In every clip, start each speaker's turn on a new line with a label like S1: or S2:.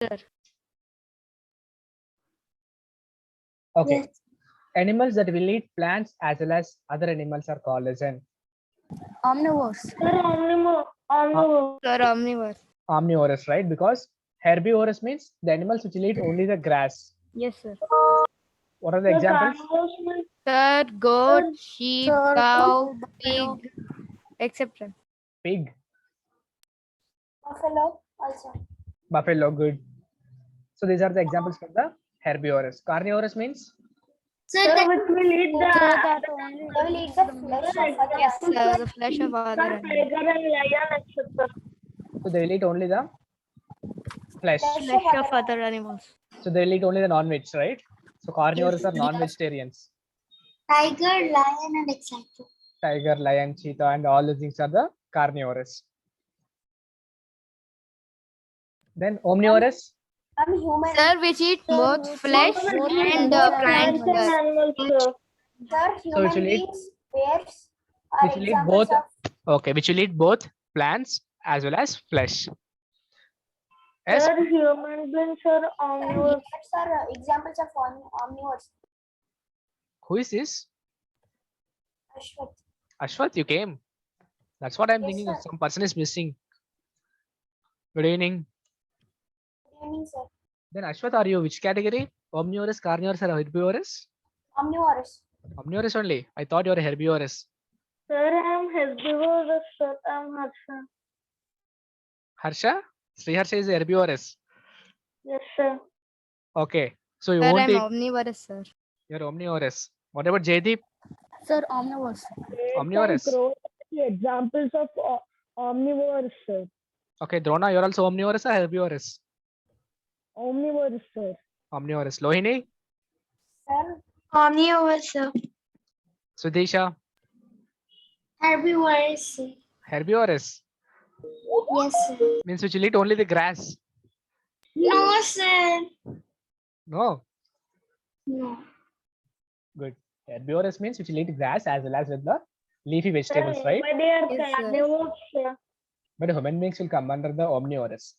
S1: Sir.
S2: Okay.
S3: Yes.
S2: Animals that will eat plants as well as other animals are called as an
S3: Omnivores.
S1: Sir, omnivore. Sir, omnivore.
S2: omnivorous, right? Because herbivorous means the animals which will eat only the grass.
S1: Yes, sir.
S2: What are the examples?
S1: Sir, goat, sheep,
S3: Sir,
S1: cow,
S3: buffalo.
S1: pig, etc.
S2: Pig,
S3: Buffalo also.
S2: buffalo, good. So these are the examples for the herbivorous. Carnivorous means
S3: Sir,
S1: which will eat
S3: they will eat the flesh of other
S1: yes,
S3: animals.
S1: the flesh of other animals. tiger and lion, etc.
S2: so they will eat only the flesh.
S1: Flesh of other animals.
S2: So they will eat only the non-veg, right? So carnivores are
S3: Yes.
S2: non-vegetarians.
S3: Tiger, lion, and etc.
S2: Tiger, lion, cheetah, and all these things are the carnivorous. Then omnivorous.
S3: I'm human.
S1: Sir, which eat both flesh and plant.
S3: Sir,
S2: So
S3: human
S2: which will eat-
S3: beings, bears are
S2: Which will eat
S3: examples
S2: both.
S3: of
S2: Okay, which will eat both plants as well as flesh. Yes.
S1: Sir, human beings are omnivores.
S3: lizards are examples of omnivores.
S2: Who is this?
S3: Ashwath.
S2: Ashwath, you came. That's what I'm
S3: Yes,
S2: thinking.
S3: sir.
S2: Some person is missing. Good evening.
S3: Good evening, sir.
S2: Then Ashwath, are you which category? Omnivorous, carnivorous, or herbivorous?
S3: Omnivorous.
S2: Omnivorous only. I thought you were herbivorous.
S1: Sir, I'm herbivorous. Sir, I'm Harsha.
S2: Harsha? Sri Harsha is herbivorous.
S1: Yes, sir.
S2: Okay. So you
S1: Sir,
S2: won't
S1: I'm
S2: eat.
S1: omnivorous, sir.
S2: You're omnivorous. What about Jaydeep?
S3: Sir, omnivores.
S2: Omnivorous.
S1: Examples of omnivores, sir.
S2: Okay, Drona, you're also omnivorous or herbivorous?
S1: Omnivores, sir.
S2: Omnivorous. Lohini?
S3: Sir,
S4: Omnivores, sir.
S2: Sudisha?
S4: Herbivores.
S2: Herbivorous.
S4: Yes, sir.
S2: Means which will eat only the grass.
S4: No, sir.
S2: No.
S4: No.
S2: Good. Herbivorous means which will eat grass as well as with the leafy vegetables, right?
S1: But they are Yes, sir. carnivores, sir.
S2: But human beings will come under the omnivorous.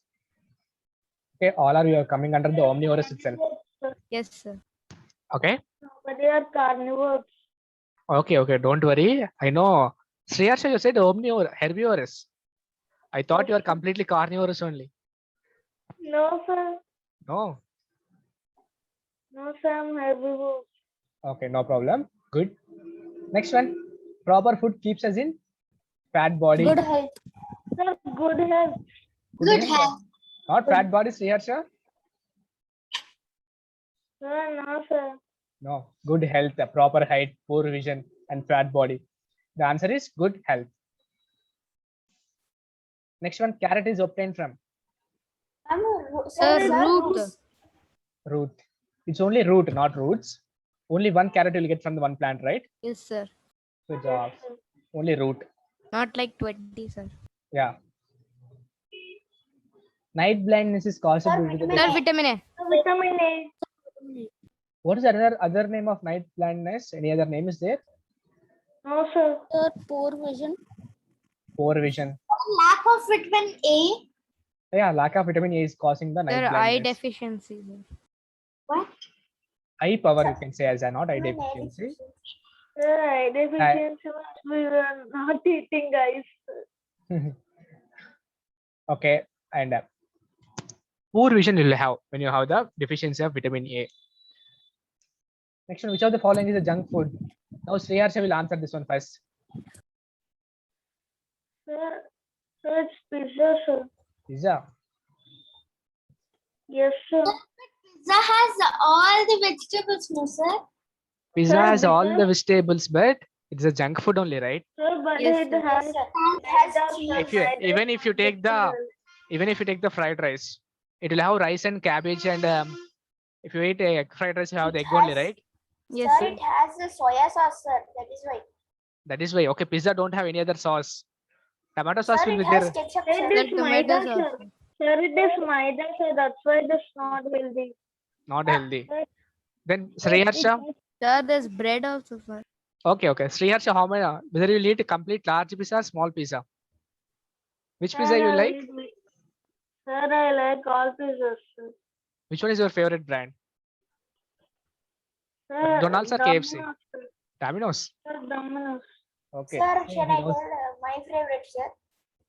S2: Okay, all are you are coming under the omnivorous itself.
S1: Yes, sir.
S2: Okay.
S1: But they are carnivores.
S2: Okay, okay. Don't worry. I know. Sri Harsha, you said omnivore, herbivorous. I thought you are completely carnivorous only.
S1: No, sir.
S2: No.
S1: No, sir, I'm herbivore.
S2: Okay, no problem. Good. Next one. Proper food keeps us in fat body.
S3: good health.
S1: Sir, good health.
S4: Good health.
S2: Not fat body, Sri Harsha?
S1: Sir, no, sir.
S2: No. Good health, a proper height, poor vision, and fat body. The answer is good health. Next one. Carrot is obtained from
S3: I'm
S1: Sir,
S3: sir,
S1: root.
S3: roots.
S2: root. It's only root, not roots. Only one carrot will get from the one plant, right?
S1: Yes, sir.
S2: Good job. Only root.
S1: Not like 20, sir.
S2: Yeah. Night blindness is caused
S3: Sir,
S2: due to the
S1: Sir, vitamin A. Vitamin A.
S2: What is the other name of night blindness? Any other name is there?
S1: No, sir.
S3: Sir, poor vision.
S2: Poor vision.
S4: Lack of vitamin A.
S2: Yeah, lack of vitamin A is causing the night
S1: Sir, eye
S2: blindness.
S1: deficiency. Sir.
S4: What?
S2: Eye power, you can say, as a not eye
S3: Human
S2: deficiency.
S1: Sir, eye deficiency means we were not eating guys.
S2: Okay, and poor vision you will have when you have the deficiency of vitamin A. Next one, which of the following is a junk food? Now Sri Harsha will answer this one first.
S1: Sir, it's pizza, sir.
S2: Pizza.
S1: Yes, sir.
S4: Pizza has all the vegetables, no, sir.
S2: Pizza
S1: Sir,
S2: has all
S1: because-
S2: the vegetables, but it's a junk food only, right?
S1: Sir, but
S3: Yes,
S1: it
S3: sir.
S1: has
S3: Yes, sir. It has cheese.
S2: If you even if you take the fried rice, it will have rice and cabbage, and if you eat a egg fried rice, you have the egg only, right?
S1: Yes,
S3: Sir,
S1: sir.
S3: it has the soya sauce, sir. That is why.
S2: That is why. Okay, pizza don't have any other sauce. Tomato sauce
S3: Sir,
S2: will
S3: it
S2: be
S3: has
S2: there.
S3: ketchup,
S1: It
S3: sir.
S1: is is
S4: Maida
S1: maida, sir. Sir, it is maida, sir. That's why it is not healthy.
S2: Not healthy.
S1: Sir,
S2: Then Sri Harsha.
S1: Sir, there's bread also, sir.
S2: Okay, okay. Sri Harsha, how many? Whether you will eat a complete large pizza, or small pizza. Which pizza you like?
S1: Sir, I like all pizzas, sir.
S2: Which one is your favorite brand?
S1: Sir,
S2: McDonald's or KFC?
S1: Domino's, sir.
S2: Domino's.
S1: Sir, Domino's.
S2: Okay.
S3: Sir,
S2: Hey,
S3: shall
S2: he
S3: I
S2: knows.
S3: tell my favorite, sir?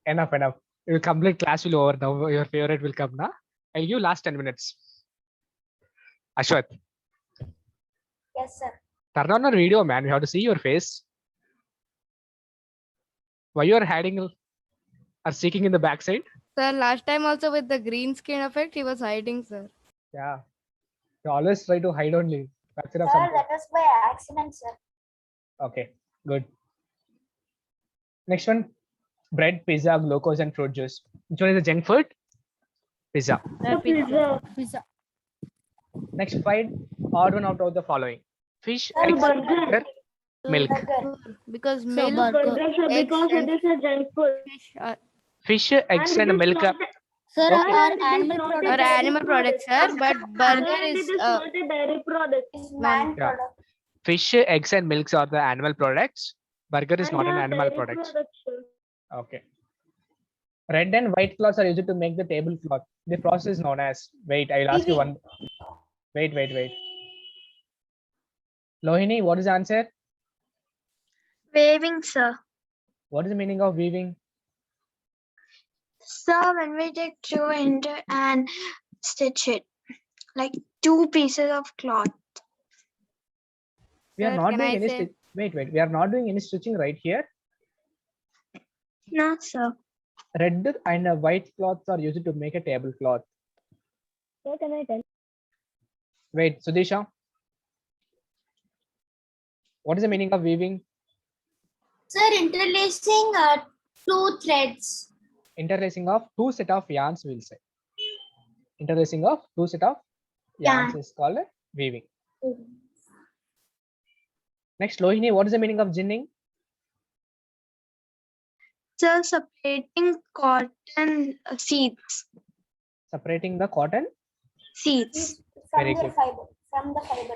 S2: Enough, enough. Your complete class will over now. Your favorite will come now. I'll give last 10 minutes. Ashwath,
S3: Yes, sir.
S2: turn on your video, man. We have to see your face. Why you are hiding or seeking in the backside?
S5: Sir, last time also with the green screen effect, he was hiding, sir.
S2: Yeah. You always try to hide only. Backside of
S3: Sir,
S2: something.
S3: that was by accident, sir.
S2: Okay, good. Next one, bread, pizza, glucose, and fruit juice. Which one is the junk food? Pizza.
S1: Sir, pizza.
S3: Pizza.
S2: Next, find odd one out of the following: fish,
S3: Sir,
S2: eggs,
S1: burger.
S2: burger, milk.
S3: Burger.
S5: Because
S3: So,
S5: milk,
S3: burger.
S1: Burger, sir,
S5: eggs
S1: because
S5: and
S1: it is a junk food.
S5: fish are
S2: Fish, eggs,
S1: it
S2: and
S1: is
S2: milk.
S1: not
S3: Sir,
S2: Okay.
S3: are
S1: it is
S3: animal
S1: not a
S3: products.
S5: or
S1: dairy
S5: animal products,
S1: product.
S5: sir. But
S1: Sir,
S5: burger
S1: it
S5: is
S1: is not a dairy product.
S3: Is
S5: Man.
S3: man
S2: Yeah.
S3: product.
S2: Fish, eggs, and milks are the animal products. Burger is
S1: And
S2: not an
S1: they are
S2: animal
S1: dairy
S2: product.
S1: products, sir.
S2: Okay. Red and white cloths are used to make the tablecloth. The process is known as. Wait, I will ask you one. Wait. Lohini, what is the answer?
S6: Waving, sir.
S2: What is the meaning of weaving?
S6: Sir, when we take two ender and stitch it, like two pieces of cloth.
S2: We are
S5: Sir,
S2: not
S5: can
S2: doing
S5: I
S2: any
S5: say-
S2: stitch. Wait. We are not doing any stitching right here.
S6: No, sir.
S2: Red and white cloths are used to make a tablecloth.
S1: What can I tell?
S2: Wait, Sudisha. What is the meaning of weaving?
S4: Sir, interlacing two threads.
S2: Interlacing of two set of yarns, we'll say. Interlacing of two set of yarns is called weaving. Next, Lohini, what is the meaning of ginning?
S6: Sir, separating cotton seeds.
S2: Separating the cotton.
S6: Seeds.
S3: From
S2: Very
S3: their
S2: good.
S3: fiber. From the fiber.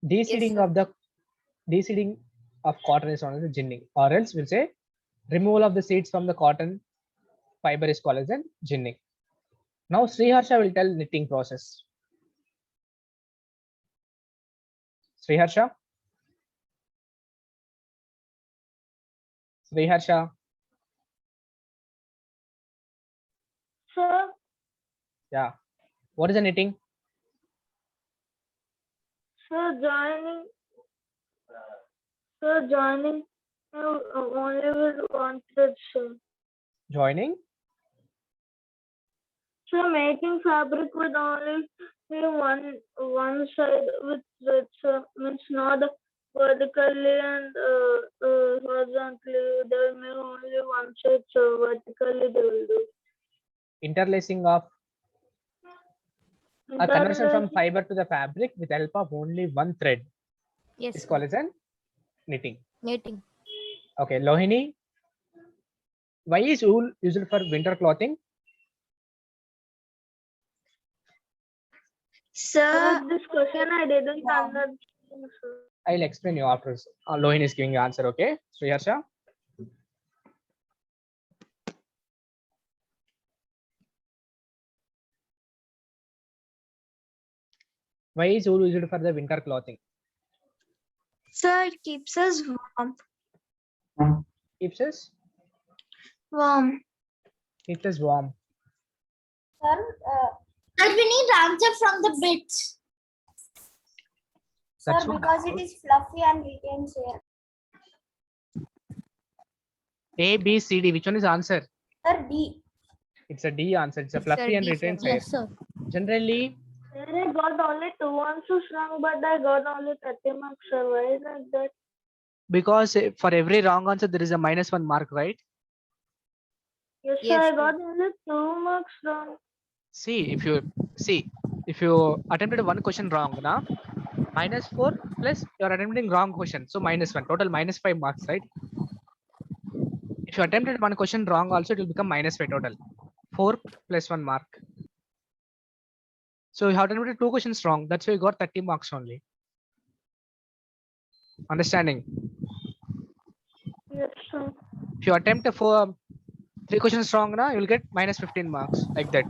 S2: Deseeding of cotton is known as ginning, or else we'll say removal of the seeds from the cotton fiber is called as ginning. Now Sriharsha will tell knitting process. Sriharsha.
S1: Sir,
S2: Yeah. What is the knitting?
S1: sir, joining only with one thread, sir.
S2: Joining.
S1: So making fabric with only one side with thread, sir, means not vertically and horizontally. They will make only one side, so vertically they will do.
S2: Interlacing of a conversion from
S1: Interlacing-
S2: fiber to the fabric with help of only one thread
S5: Yes,
S2: is
S5: sir.
S2: called as knitting.
S5: Knitting.
S2: Okay, Lohini. Why is wool used for winter clothing?
S6: Sir,
S1: This question I didn't understand, sir.
S2: I'll explain you after. Lohini is giving the answer. Okay, Sriharsha. Why is wool used for the winter clothing?
S6: sir, it keeps us warm.
S2: Keeps us
S6: Warm.
S2: warm.
S3: Sir,
S4: But we need answer from the bits.
S2: That's
S3: sir,
S2: what-
S3: because it is fluffy and retains air.
S2: A, B, C, D. Which one is the answer?
S3: Sir, D.
S2: It's a D answer. It's a
S5: It's a
S2: fluffy and
S5: D,
S2: retains
S5: sir.
S2: air.
S5: Yes, sir.
S2: Generally,
S1: I got only 2 answers wrong, but I got only 30 marks, sir. Why is like that?
S2: because for every wrong answer there is a -1 mark, right?
S1: Yes,
S5: Yes,
S1: sir, I
S5: sir.
S1: got only 2 marks wrong.
S2: If you attempted one question wrong, now -4 plus you're attempting wrong question, so -1, total -5 marks, right? If you attempted one question wrong also, it will become -5 total. 4 plus 1 mark. So you have attempted 2 questions wrong. That's why you got 30 marks only. Understanding?
S1: Yes, sir.
S2: If you attempt 3 questions wrong, now you will get -15 marks, like that.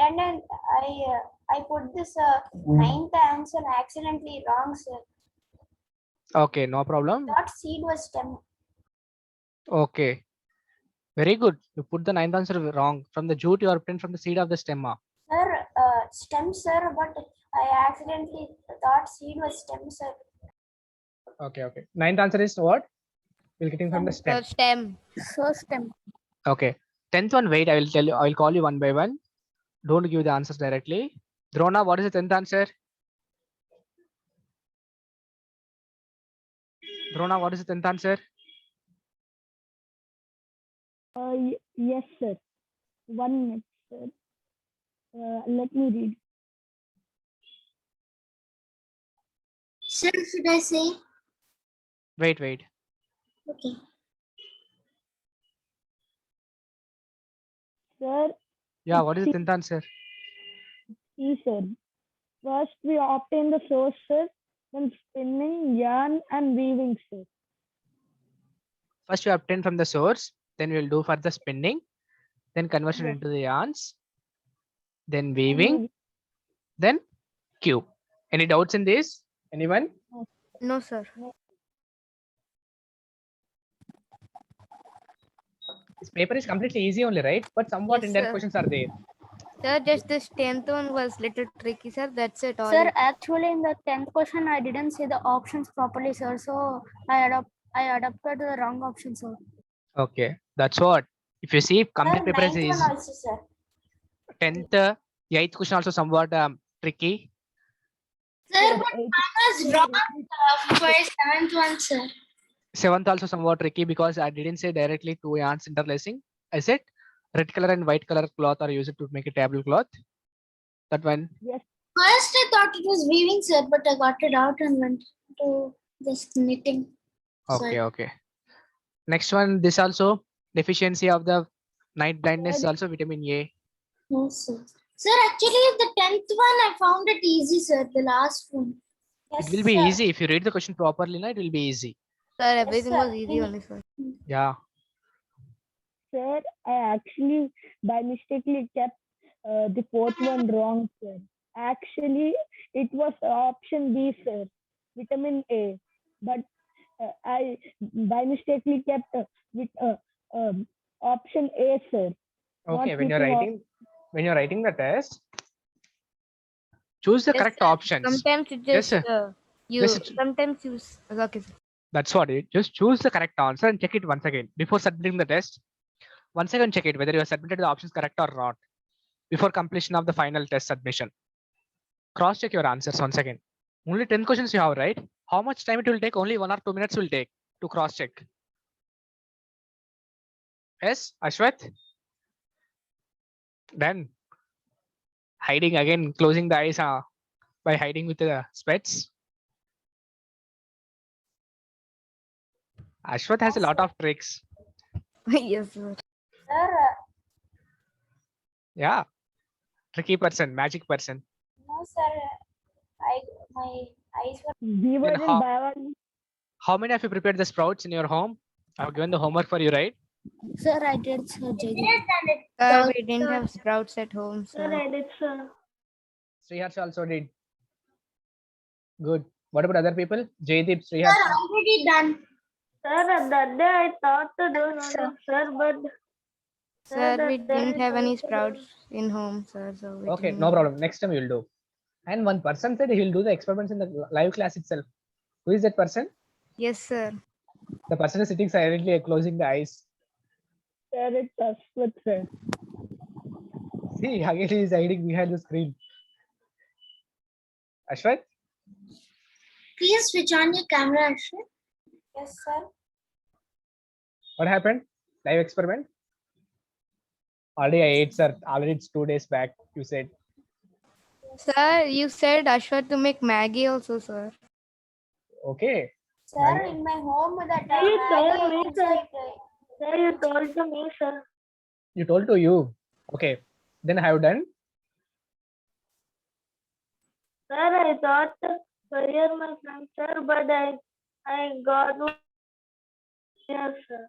S3: attendant, I put this ninth answer accidentally wrong, sir.
S2: Okay, no problem.
S3: Dot seed was stem.
S2: Okay. Very good. You put the ninth answer wrong. From the jute, you are obtained from the seed of the stemma.
S3: Sir, stem, sir, but I accidentally thought seed was stem, sir.
S2: Okay, okay. Ninth answer is what? We're getting from the stem.
S5: Sir, stem.
S3: So stem.
S2: Okay. 10th one, wait, I will tell you, I will call you one by one. Don't give the answers directly. Drona, what is the 10th answer? Drona, what is the 10th answer?
S1: Yes, sir. 1 minute, sir. Let me read.
S4: Sir, should I say?
S2: Wait, wait.
S4: Okay.
S1: Sir,
S2: Yeah, what is the 10th answer?
S1: see, sir. First, we obtain the source, sir. Then spinning, yarn, and weaving, sir.
S2: First, you obtain from the source. Then we will do for the spinning. Then conversion
S1: Yes.
S2: into the yarns. Then weaving. Then cube. Any doubts in this? Anyone?
S5: No, sir.
S2: This paper is completely easy only, right? But somewhat
S5: Yes,
S2: indirect
S5: sir.
S2: questions are there.
S5: Sir, just this 10th one was little tricky, sir. That's it. All
S3: Sir,
S5: it-
S3: actually in the 10th question, I didn't see the options properly, sir. So I adapted the wrong option, sir.
S2: Okay, that's what. If you see, complete paper is
S3: 9th
S2: easy.
S3: one also, sir.
S2: 10th, 8th question also somewhat tricky.
S4: Sir, but I was wrong for 7th one, sir.
S2: 7th also somewhat tricky because I didn't say directly two yarns interlacing. I said red color and white color cloth are used to make a tablecloth. That one.
S4: First, I thought it was weaving, sir, but I got it out and went to just knitting.
S2: Okay, okay. Next one, this also deficiency of the night blindness is also vitamin A.
S4: No, sir. Sir, actually, the 10th one, I found it easy, sir. The last one.
S3: Yes,
S2: It will be
S3: sir.
S2: easy if you read the question properly. It will be easy.
S5: Sir, everything
S3: sir.
S5: was easy only, sir.
S2: Yeah.
S1: Sir, I actually by mistakenly kept the fourth one wrong, sir. Actually, it was option B, sir, vitamin A. But I by mistakenly kept with option A, sir.
S2: Okay.
S1: Not
S2: When you're
S1: keeping
S2: writing the test, choose the
S5: Yes,
S2: correct
S5: sir.
S2: options.
S5: Sometimes it
S2: Yes,
S5: just
S2: sir.
S5: you
S2: Yes, sir.
S5: sometimes you okay, sir.
S2: That's what it. Just choose the correct answer and check it once again before submitting the test. Once again, check it whether you have submitted the options correct or not before completion of the final test submission. Cross check your answers once again. Only 10 questions you have, right? How much time it will take? Only 1 or 2 minutes will take to cross check. Yes, Ashwath? Then hiding again, closing the eyes by hiding with the specs. Ashwath has a lot of tricks.
S5: Yes, sir.
S3: Sir,
S2: Yeah. Tricky person, magic person.
S3: no, sir. My eyes were.
S1: we were in
S2: how-
S1: biology.
S2: How many of you prepared the sprouts in your home? I've given the homework for you, right?
S3: Sir, I did, sir.
S5: Sir, we didn't have sprouts at home,
S1: Sir,
S5: sir.
S1: I did, sir.
S2: Sriharsh also did. Good. What about other people? Jaydeep,
S4: Sir,
S2: Sriharsh.
S4: already done.
S1: Sir, that day I thought to do nothing, sir, but
S5: Sir,
S1: that
S5: we
S1: day
S5: didn't
S1: I
S5: have any
S1: thought to do-
S5: sprouts in home, sir. So we
S2: Okay,
S5: didn't
S2: no
S5: have-
S2: problem. Next time you'll do. And one person said he'll do the experiments in the live class itself. Who is that person?
S5: Yes, sir.
S2: The person is sitting silently closing the eyes.
S1: Sir, it's Ashwath, sir.
S2: See, again he is hiding behind the screen. Ashwath?
S4: Please switch on your camera, Ashwin.
S3: Yes, sir.
S2: What happened? Live experiment? Already I ate, sir. Already it's 2 days back, you said.
S5: Sir, you said Ashwath to make Maggie also, sir.
S2: Okay.
S3: Sir, in my home that
S1: Sir, you told
S3: Maggie
S1: me, sir.
S3: inside,
S1: Sir, you told to me, sir.
S2: You told to you. Okay. Then I have done.
S1: Sir, I thought career my friend, sir, but I got one. Yes, sir.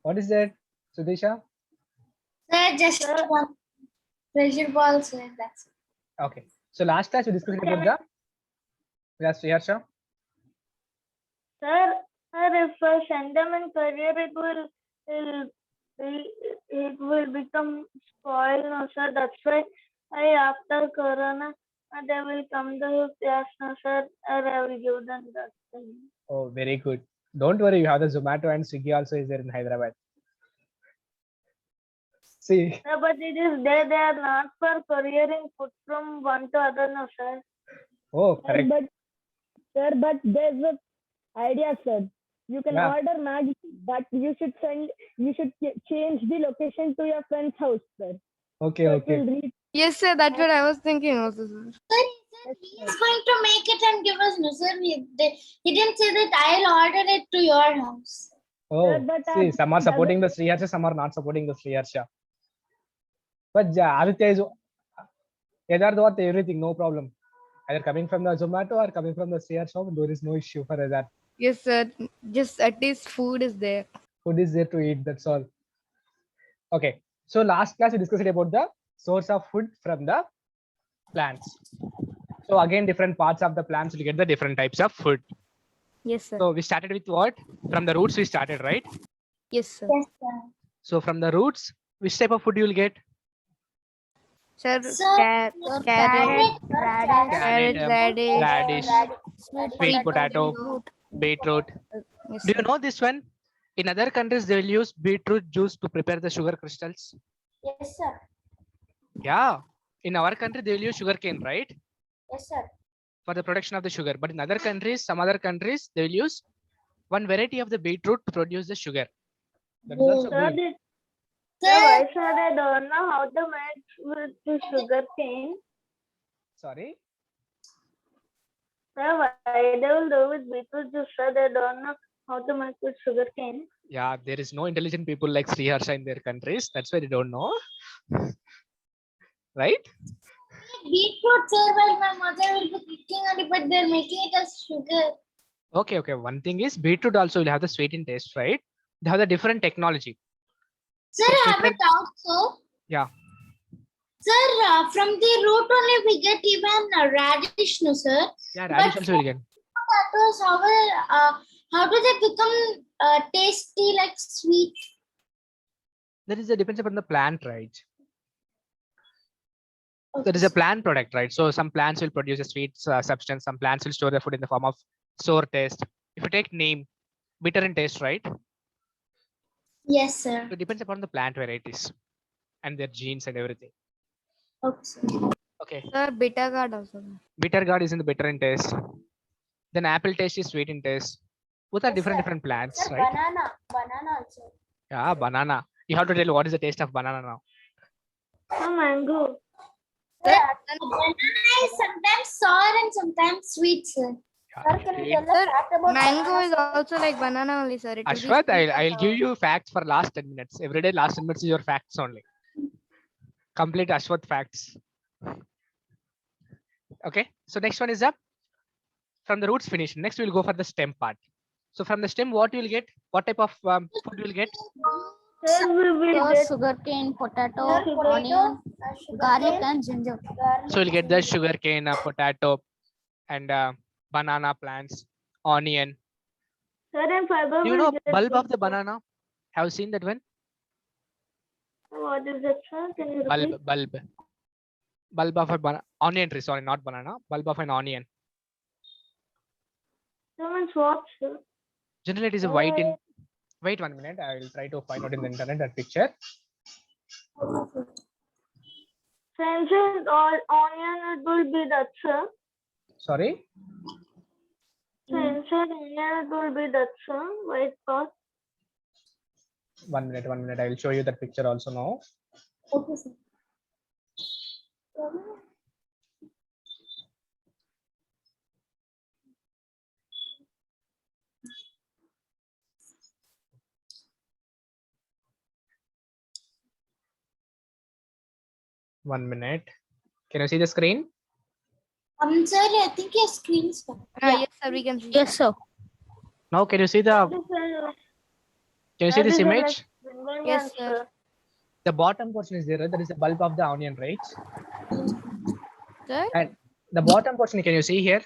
S2: What is that, Sudisha?
S4: Sir, just
S1: Sir.
S4: one. Pressure ball, sir. That's it.
S2: Okay. So last class we discussed about the. Yes, Sriharsha.
S1: Sir, if I send them in career, it will become spoiled, no, sir. That's why after Corona, they will come to class, no, sir, or I will give them that thing.
S2: Oh, very good. Don't worry, you have the Zomato and Swiggy also is there in Hyderabad. See,
S1: No, but it is there. They are not for couriering food from one to other, no, sir.
S2: oh, correct.
S7: But there's an idea, sir. You can
S2: Yeah.
S7: order Maggi, but you should change the location to your friend's house, sir.
S2: Okay,
S7: So it will
S2: okay.
S7: reach.
S5: Yes, sir. That's what I was thinking also, sir.
S4: Sir, he is going to make it and give us, no, sir. He didn't say that I'll order it to your house.
S2: Oh,
S7: but
S2: see, some are supporting the Sriharsha, some are not supporting the Sriharsha. But Aditya is either what everything, no problem. Either coming from the Zomato or coming from the Sriharsha, there is no issue for that.
S5: Yes, sir. Just at least food is there.
S2: Food is there to eat, that's all. Okay, so last class we discussed about the source of food from the plants. So again, different parts of the plants will get the different types of food.
S5: Yes, sir.
S2: So we started with what? From the roots we started, right?
S5: Yes, sir.
S4: Yes, sir.
S2: So from the roots, which type of food you will get?
S5: Sir,
S4: Sir,
S5: carrot,
S3: Carrot,
S2: Carrot,
S5: radish,
S2: sweet potato, beetroot.
S5: Yes,
S2: Do you
S5: sir.
S2: know this one? In other countries, they will use beetroot juice to prepare the sugar crystals.
S4: Yes, sir.
S2: Yeah. In our country, they will use sugarcane, right?
S4: Yes, sir.
S2: For the production of the sugar. But in other countries, some other countries, they will use one variety of the beetroot to produce the sugar. That is also
S1: Sir,
S2: good.
S1: why, sir, I don't know how to make with the sugar cane.
S2: Sorry.
S1: Sir, why they will do with beetroot juice, sir, they don't know how to make with sugar cane.
S2: Yeah, there is no intelligent people like Sriharsha in their countries. That's why they don't know. Right?
S4: Beetroot, sir, while my mother will be cooking on it, but they're making it as sugar.
S2: Okay, okay. One thing is beetroot also will have the sweetened taste, right? They have the different technology.
S4: Sir,
S2: So
S4: I have a
S2: prepare-
S4: doubt, sir.
S2: Yeah.
S4: Sir, from the root only we get even radish, no, sir.
S2: Yeah, radish also will get.
S4: Potatoes, how do they become tasty, like sweet?
S2: That is depends upon the plant, right? That is a plant product, right? So some plants will produce a sweet substance. Some plants will store the food in the form of sour taste. If you take neem, bitter in taste, right?
S4: Yes, sir.
S2: So it depends upon the plant varieties and their genes and everything.
S4: Okay, sir.
S2: Okay.
S5: Sir, bitter gourd also.
S2: Bitter gourd is in the bitter in taste. Then apple taste is sweet in taste. Both are
S4: Yes,
S2: different
S4: sir.
S2: different plants,
S4: Sir,
S2: right?
S4: banana also.
S2: Yeah, banana. You have to tell what is the taste of banana now.
S1: No, mango.
S4: Sir, banana is sometimes sour and sometimes sweet, sir.
S2: Yeah,
S4: Sir, can you
S2: sweet.
S4: tell us
S5: Sir,
S4: fact about
S5: Mango
S4: banana,
S5: is
S4: sir?
S5: also like banana only, sir. It will be
S2: Ashwath,
S5: sweet
S2: I'll
S5: and
S2: give
S5: sour.
S2: you facts for last 10 minutes. Every day, last 10 minutes is your facts only. Complete Ashwath facts. Okay. So next one is up from the roots finish. Next, we'll go for the stem part. So from the stem, what you will get? What type of food you will get?
S1: Sir, we will
S3: So
S1: get
S3: sugarcane, potato,
S1: Potato,
S3: onion, garlic, and ginger.
S2: So you'll get the sugarcane, potato, and banana plants, onion.
S1: certain fiber.
S2: Do you
S1: will
S2: know
S1: get
S2: bulb of the
S1: from-
S2: banana? Have you seen that one?
S1: What is that, sir? Can you repeat?
S2: Bulb of a onion tree. Sorry, not banana. Bulb of an onion.
S1: Someone's what, sir?
S2: Generally, it is a white in. Wait 1 minute. I will try to find out in the internet that picture.
S1: Since or onion, it will be that, sir.
S2: Sorry.
S1: Since onion, it will be that, sir. White part.
S2: 1 minute. 1 minute. I will show you that picture also now.
S4: Okay, sir.
S2: One minute. Can you see the screen?
S4: Sir, I think your screen is fine.
S5: Yes, sir, we can see.
S3: Yes, sir.
S2: Now, can you see the? Can you see this image?
S5: Yes, sir.
S2: The bottom portion is there, right? That is the bulb of the onion, right?
S5: Sir?
S2: And the bottom portion, can you see here?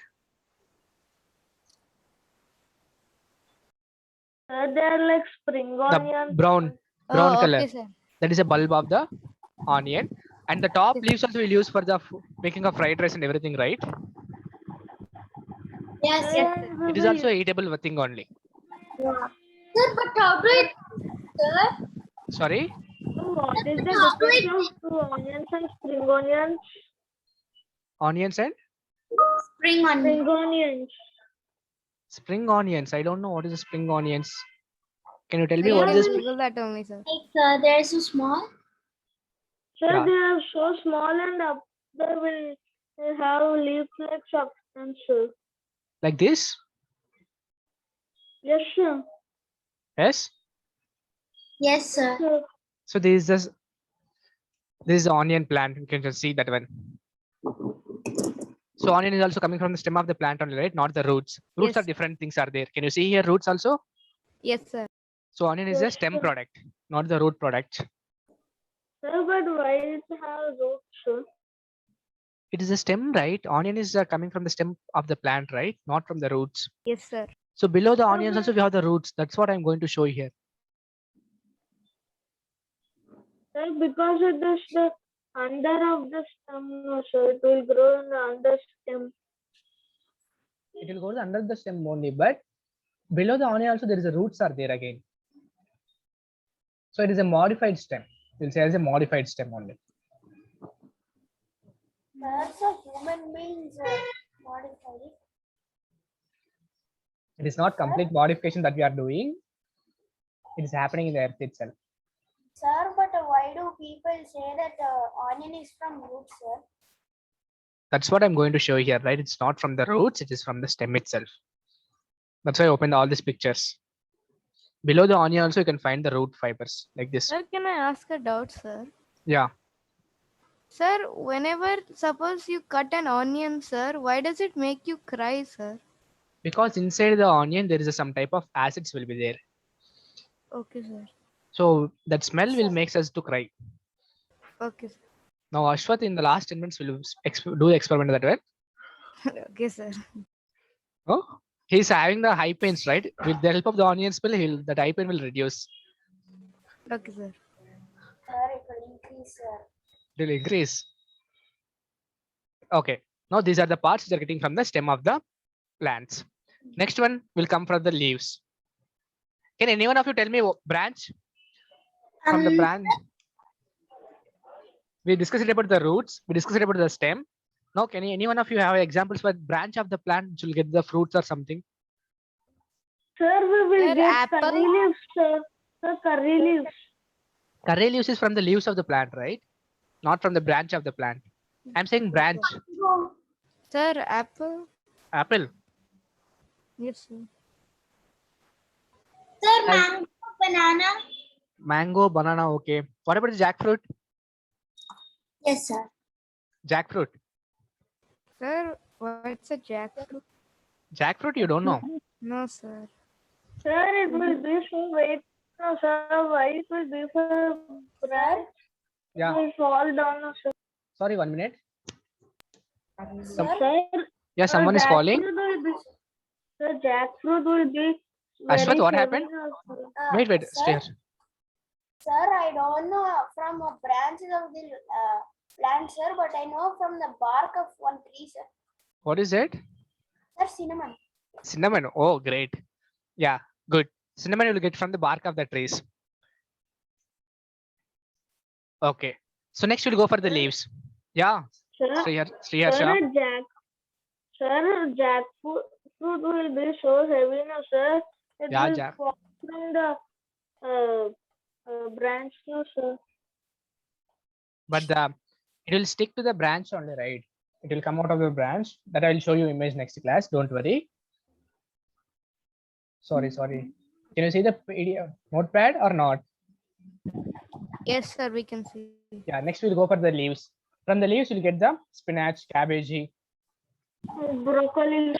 S1: They are like spring
S2: The
S1: onions.
S2: brown
S5: Oh,
S2: color.
S5: okay, sir.
S2: That is a bulb of the onion. And the top leaves also we'll use for the making of fried rice and everything, right?
S4: Yes, yes.
S1: And
S2: It is also a eatable thing only.
S1: yeah.
S4: Sir, but how do it, sir?
S2: Sorry?
S1: So what is the
S4: How do
S1: difference of onions and spring onions?
S2: Onions and
S4: Spring onion.
S1: Spring onions.
S2: spring onions. I don't know what is a spring onions. Can you tell me
S5: You
S2: what
S5: can
S2: is this?
S5: Google that only, sir.
S4: Like they're so small.
S1: So
S2: Yeah.
S1: they are so small and up there will have leaf like substance. Sir.
S2: Like this?
S1: Yes, sir.
S2: Yes.
S4: Yes, sir.
S1: Sir.
S2: So this is the onion plant. You can just see that one. So onion is also coming from the stem of the plant only, right? Not the roots. Roots are
S5: Yes.
S2: different things are there. Can you see here roots also?
S5: Yes, sir.
S2: So onion is a
S1: Yes,
S2: stem
S1: sir.
S2: product, not the root product.
S1: Sir, but why it have roots, sir?
S2: It is a stem, right? Onion is coming from the stem of the plant, right? Not from the roots.
S5: Yes, sir.
S2: So below the onions also we have the roots. That's what I'm going to show here.
S1: Sir, because it is the under of the stem, no, sir. It will grow in the under stem.
S2: It will go under the stem only, but below the onion also there is a roots are there again. So it is a modified stem. We'll say as a modified stem only.
S4: That's a human beings modified.
S2: It is not complete modification that we are doing. It is happening in the earth itself.
S4: Sir, but why do people say that onion is from roots, sir?
S2: That's what I'm going to show here, right? It's not from the roots, it is from the stem itself. That's why I opened all these pictures. Below the onion also you can find the root fibers like this.
S5: Sir, can I ask a doubt, sir?
S2: Yeah.
S5: Sir, whenever suppose you cut an onion, sir, why does it make you cry, sir?
S2: Because inside the onion there is some type of acids will be there.
S5: Okay, sir.
S2: So that smell will make us to cry.
S5: Okay, sir.
S2: Now Ashwath in the last 10 minutes will do the experiment that way.
S5: Okay, sir.
S2: Oh, he's having the high pains, right? With the help of the onion spill, that high pain will reduce.
S5: Okay, sir.
S4: Sir, it will increase, sir.
S2: It will increase. Okay. Now these are the parts which are getting from the stem of the plants. Next one will come from the leaves. Can any one of you tell me branch? From the branch. We discussed about the roots. We discussed about the stem. Now, can any one of you have examples for branch of the plant which will get the fruits or something?
S1: Sir, we will
S5: Sir,
S1: get
S5: apple.
S1: curry leaves, sir. Sir, curry leaves.
S2: Curry leaves is from the leaves of the plant, right? Not from the branch of the plant. I'm saying branch.
S5: Sir, apple.
S2: Apple.
S5: Yes, sir.
S4: Sir, mango, banana.
S2: Mango, banana, okay. What about the jackfruit?
S4: Yes, sir.
S2: Jackfruit.
S5: Sir, what's a jackfruit?
S2: Jackfruit, you don't know.
S5: No, sir.
S1: Sir, it will be so wait. No, sir, why it will be for branch? It
S2: Yeah.
S1: will fall down, no, sir.
S2: Sorry, 1 minute.
S1: Sir,
S2: Yeah, someone is calling.
S1: jackfruit will be- Sir, jackfruit will be.
S2: Ashwath,
S1: very
S2: what
S1: heavy,
S2: happened?
S1: no, sir.
S2: Wait,
S4: Sir,
S2: stay here.
S4: Sir, I don't know from branches of the plant, sir, but I know from the bark of one tree, sir.
S2: What is it?
S4: Sir, cinnamon.
S2: Cinnamon. Oh, great. Yeah, good. Cinnamon you will get from the bark of the trees. Okay. So next we'll go for the leaves. Yeah.
S1: Sir,
S2: Sriharsha.
S1: sir, jackfruit will be so heavy, no, sir. It
S2: Yeah,
S1: will
S2: jack-
S1: fall from the branch, no, sir.
S2: But it will stick to the branch only, right? It will come out of the branch. That I will show you image next class. Don't worry. Sorry. Can you see the PDF notepad or not?
S5: Yes, sir, we can see.
S2: Yeah, next we'll go for the leaves. From the leaves, you'll get the spinach, cabbage,
S1: Broccoli.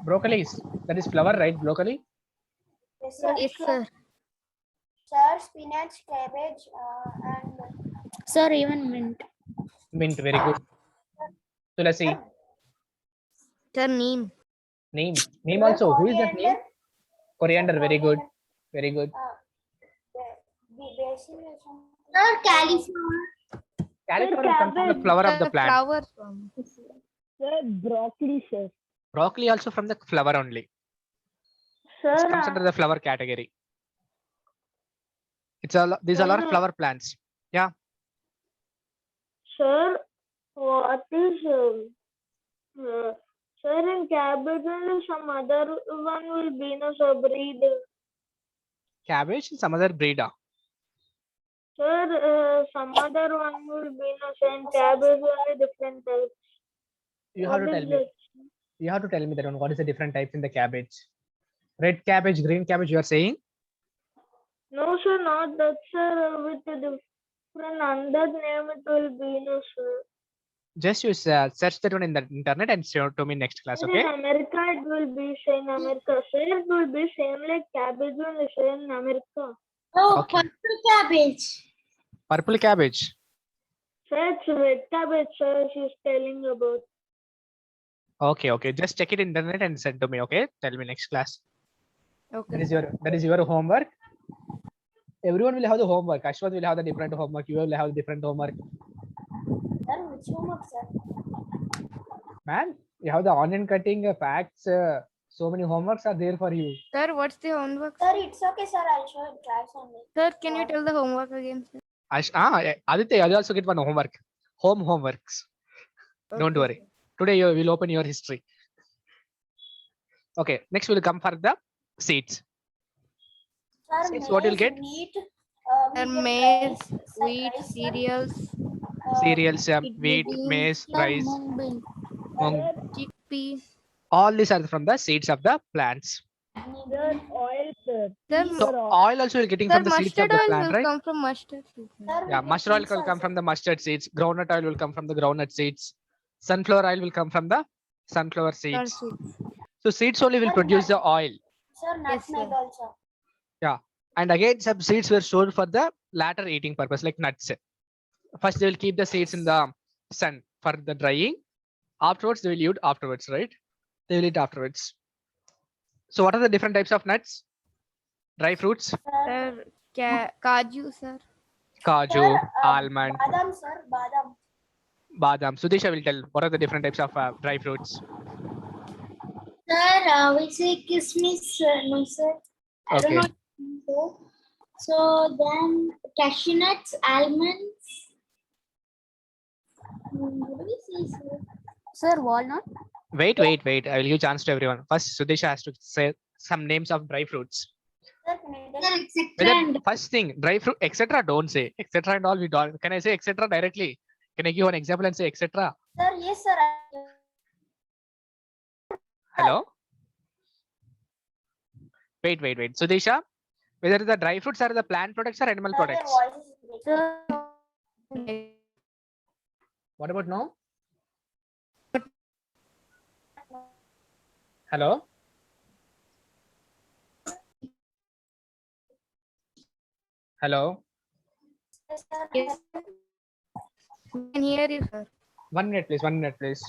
S2: broccoli. That is flower, right? Broccoli.
S4: Yes, sir.
S5: Yes, sir.
S4: Sir, spinach, cabbage, and
S3: Sir, even mint.
S2: Mint, very good. Tulasi,
S5: Sir, neem.
S2: neem. Neem also. Who is that neem? Coriander, very good.
S4: Coriander.
S2: Very good.
S4: Basil.
S6: Sir, cauliflower.
S2: Cauliflower comes from the
S1: cabbage.
S2: flower of the
S5: The
S2: plant.
S5: flowers from.
S7: Sir, broccoli, sir.
S2: Broccoli also from the flower only. It
S1: Sir,
S2: comes under the flower category. These are all
S1: Sir,
S2: flower plants. Yeah.
S1: sir, what is sir, in cabbage and some other one will be no sir breed.
S2: Cabbage and some other breed.
S1: Sir, some other one will be no sir. In cabbage only different types.
S2: You have
S1: What
S2: to
S1: is
S2: tell me.
S1: it?
S2: You have to tell me that one. What is the different types in the cabbage? Red cabbage, green cabbage. You are saying?
S1: No sir, not that sir. With a different under name it will be no sir.
S2: Just you search that one in the internet and show to me next class.
S1: Sir,
S2: Okay.
S1: in America it will be say in America. Sir, it will be same like cabbage only sir in America.
S6: Oh,
S2: Okay.
S6: purple cabbage.
S2: Purple cabbage.
S1: Sir, it's red cabbage sir. She's telling about.
S2: Okay. Okay. Just check it in internet and send to me. Okay. Tell me next class.
S5: Okay.
S2: That is your homework. Everyone will have the homework. Ashwath will have the different homework. You will have different homework.
S4: Sir, which homework, sir?
S2: Man, you have the onion cutting facts. So many homeworks are there for you.
S5: Sir, what's the homework?
S4: Sir, it's okay, sir. I'll show it twice only.
S5: Sir, can you tell the homework again, sir?
S2: Aditya, you also get one homework. Home homeworks. Don't
S5: Okay,
S2: worry. Today you will open your history. Okay. Next we'll come for the seeds.
S4: Sir,
S2: Seeds, what you'll
S4: maize,
S2: get?
S4: wheat,
S5: Sir,
S4: we get
S5: maize,
S4: rice,
S5: wheat,
S4: rice, sir.
S5: cereals,
S2: Cereals, wheat,
S5: beans,
S2: maize,
S3: Sir,
S2: rice,
S3: mung bean.
S2: mung.
S5: chickpea.
S2: All these are from the seeds of the plants.
S7: Sir, oil, sir.
S5: Sir,
S2: So oil also you're getting
S5: sir,
S2: from the seeds of
S5: mustard
S2: the
S5: oil
S2: plant,
S5: will
S2: right?
S5: come from mustard seeds.
S4: Sir, we
S2: Yeah,
S4: get
S2: mustard oil
S4: peas
S2: will come
S4: also.
S2: from the mustard seeds. Groundnut oil will come from the groundnut seeds. Sunflower oil will come from the sunflower
S5: Sir,
S2: seeds.
S5: seeds.
S2: So seeds only will
S4: Sir,
S2: produce the oil.
S4: Sir,
S5: Yes,
S4: nutmeg
S5: sir.
S4: also.
S2: And again, some seeds were stored for the latter eating purpose, like nuts. First, they will keep the seeds in the sun for the drying. Afterwards, they will eat afterwards, right? They will eat afterwards. So what are the different types of nuts? Dry fruits,
S4: Sir,
S5: Sir, kaju, sir.
S2: kaju,
S4: sir,
S2: almond,
S4: badam, sir, badam.
S2: badam. Sudesha will tell what are the different types of dry fruits.
S6: Sir, we say kismis, no, sir. I don't
S2: Okay.
S6: know. So then cashew nuts, almonds. What do we say, sir?
S3: Sir, walnut.
S2: Wait. I will give chance to everyone. First, Sudesha has to say some names of dry fruits.
S4: Sir, can I
S6: Sir,
S4: tell?
S6: etc.
S2: Whether,
S6: and
S2: first thing, dry fruit, etc. Don't say etc. and all. We don't. Can I say etc. directly? Can I give an example and say etc.?
S4: Sir, yes, sir.
S2: Hello. Wait. Sudesha, whether the dry fruits are the plant products or animal
S4: Sir, your
S2: products?
S4: voice is breaking.
S3: Sir,
S2: What about now? Hello. Hello.
S4: Yes, sir.
S5: Yes. I can hear you, sir.
S2: 1 minute, please. 1 minute, please.